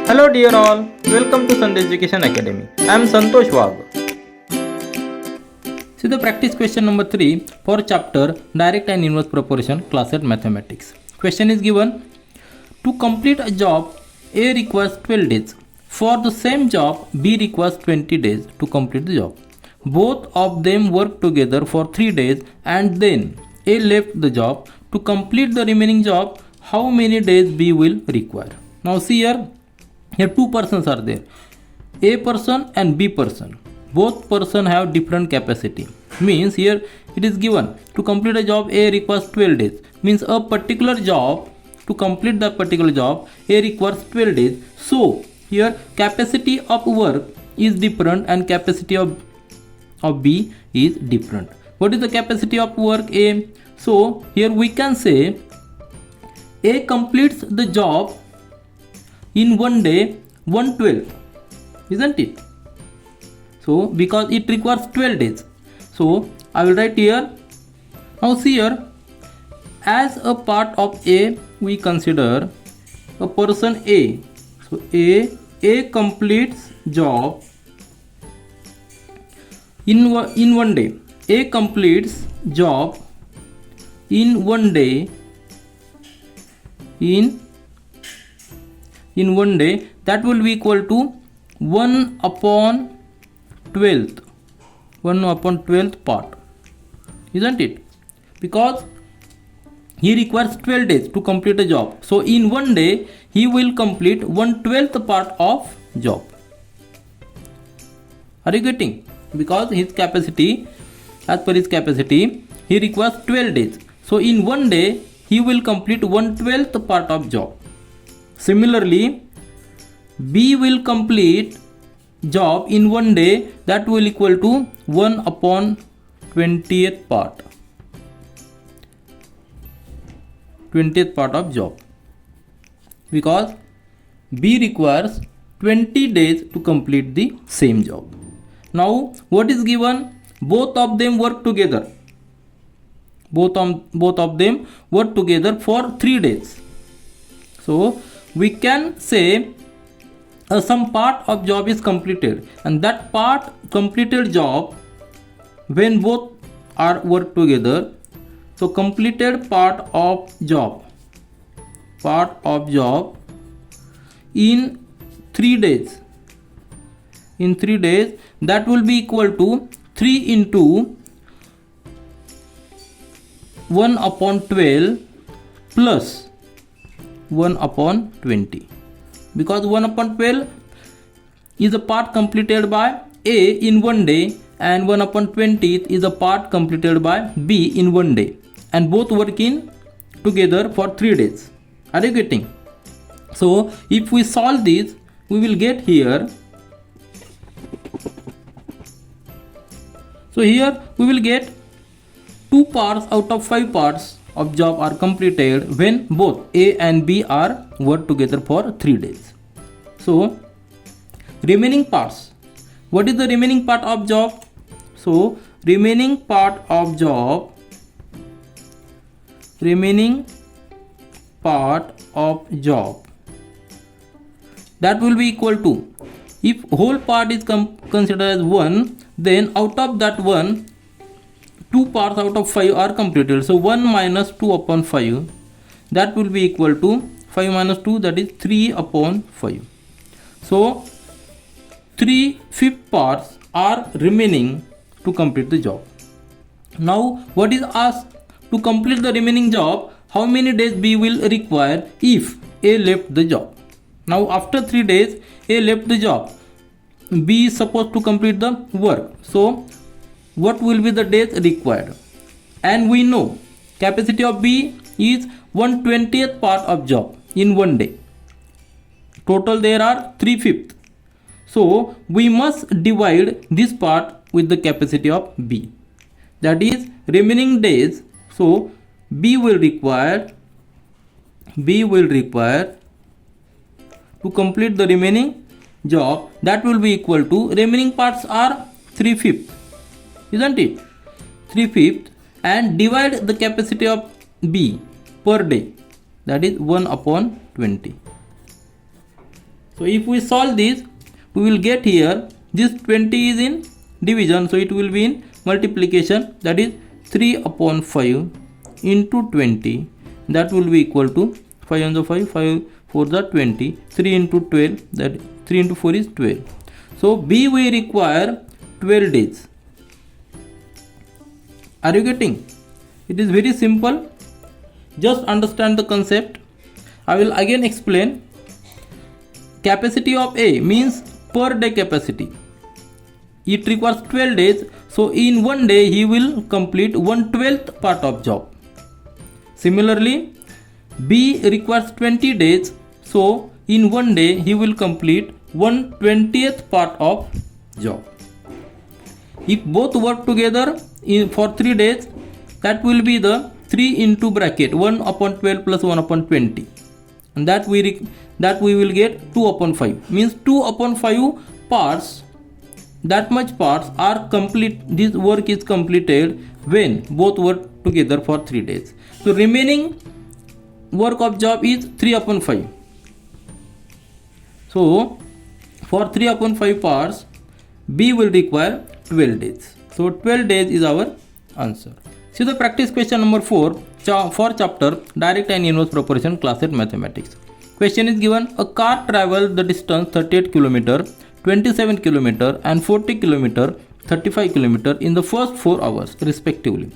Hello dear all, welcome to Sandhya Education Academy. I am Santosh Wag. See the practice question number 3 for chapter Direct and Inverse Proportion class at Mathematics. Question is given: to complete a job A requires 12 days. For the same job B requires 20 days to complete the job. Both of them work together for 3 days and then A left the job. To complete the remaining job, how many days B will require? Now see here two persons are there, A person and B person. Both person have different capacity. Means here it is given to complete a job A requires 12 days. Means a particular job, to complete that particular job A requires 12 days. So here capacity of work is different and capacity of B is different. What is the capacity of work A? So here we can say A completes the job in one day 1/12, isn't it? So because it requires 12 days, so I will write here. Now see here, as a part of A we consider a person A. So A completes job in one day. A completes job in one day in one day, that will be equal to 1/12th part, isn't it? Because he requires 12 days to complete a job, so in one day he will complete 1/12th part of job. Are you getting? Because his capacity, as per his capacity, he requires 12 days, so in one day he will complete 1/12th part of job. Similarly, B will complete job in one day, that will equal to 1/20th part. 20th part of job, because B requires 20 days to complete the same job. Now what is given? Both of them work together. Both of them work together for 3 days. So we can say some part of job is completed, and that part completed job, when both are work together, so completed part of job in 3 days, that will be equal to 3 into 1/12 plus 1/20, because 1/12 is a part completed by A in one day and 1/20 is a part completed by B in one day, and both working together for 3 days. Are you getting? So if we solve this, we will get here. So here we will get 2 parts out of 5 parts of job are completed when both A and B are work together for 3 days. So remaining parts, what is the remaining part of job? So remaining part of job, that will be equal to, if whole part is considered as 1, then out of that 1, 2 parts out of 5 are completed. So 1 minus 2/5, that will be equal to 5 minus 2, that is 3/5. So 3/5 parts are remaining to complete the job. Now what is asked? To complete the remaining job, how many days B will require if A left the job? Now after 3 days A left the job, B is supposed to complete the work. So what will be the days required? And we know capacity of B is 1/20th part of job in one day. Total there are 3/5. So we must divide this part with the capacity of B, that is remaining days. So B will require to complete the remaining job, that will be equal to, remaining parts are 3/5, isn't it? 3/5, and divide the capacity of B per day, that is 1/20. So if we solve this, we will get here, this 20 is in division, so it will be in multiplication, that is 3 upon 5 into 20, that will be equal to 5 on the 5, 5 4 the 20, 3 into 12, that 3 into 4 is 12. So B we require 12 days. Are you getting? It is very simple. Just understand the concept. I will again explain. Capacity of A means per day capacity. It requires 12 days. So in one day he will complete 1/12th part of job. Similarly, B requires 20 days. So in one day he will complete 1/20th part of job. If both work together for 3 days, that will be the 3 into bracket 1 upon 12 plus 1 upon 20, and that we will get 2 upon 5, means 2 upon 5 parts, that much parts are complete. This work is completed when both work together for 3 days. So remaining work of job is 3 upon 5. So for 3 upon 5 parts, B will require 12 days. So 12 days is our answer. See the practice question number 4 for chapter direct and inverse proportion, class 8 mathematics. Question is given: a car traveled the distance 38 km, 27 km and 40 km, 35 km in the first 4 hours respectively.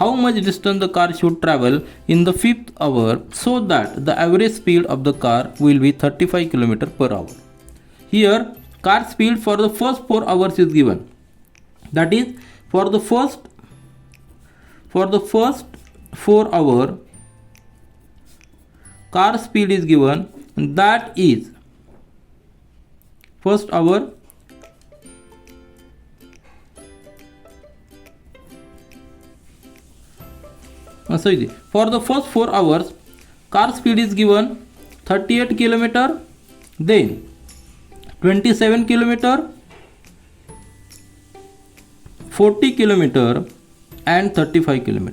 How much distance the car should travel in the 5th hour so that the average speed of the car will be 35 km per hour? Here car speed for the first 4 hours is given. That is, for the first 4 hour car speed is given, and that is first hour for the first 4 hours car speed is given 38 km, then 27 km, 40 km and 35 km.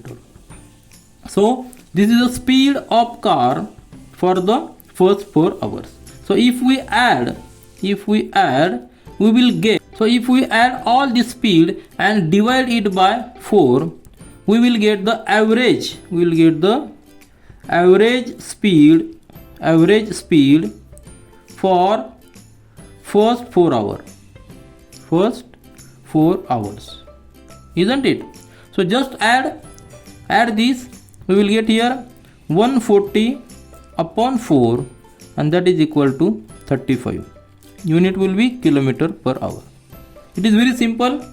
So this is the speed of car for the first 4 hours. So if we add we will get, so if we add all this speed and divide it by 4, we will get the average. We will get the average speed for first 4 hours, isn't it? So just add this, we will get here 140 upon 4, and that is equal to 35. Unit will be kilometer per hour. It is very simple.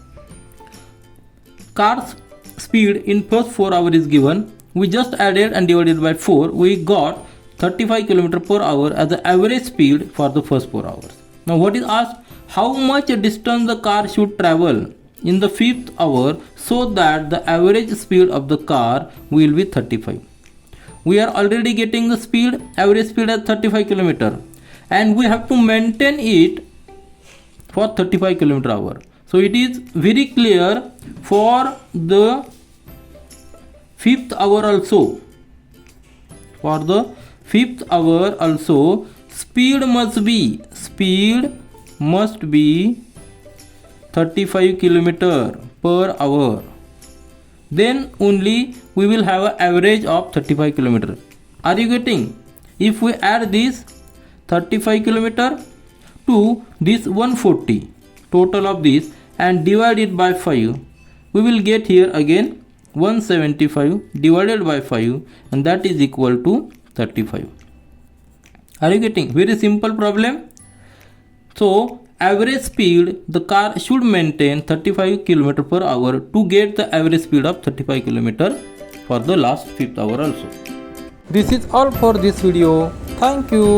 Car's speed in first 4 hours is given. We just added and divided by 4. We got 35 km per hour as the average speed for the first 4 hours. Now what is asked? How much distance the car should travel in the 5th hour so that the average speed of the car will be 35. We are already getting the average speed at 35 km, and we have to maintain it for 35 km hour. So it is very clear for the 5th hour also. For the 5th hour also, speed must be 35 km per hour. Then only we will have an average of 35 km. Are you getting? If we add this 35 km to this 140, total of this, and divide it by 5, we will get here again 175 divided by 5, and that is equal to 35. Are you getting? Very simple problem. So average speed the car should maintain 35 km per hour to get the average speed of 35 km for the last 5th hour also. This is all for this video. Thank you.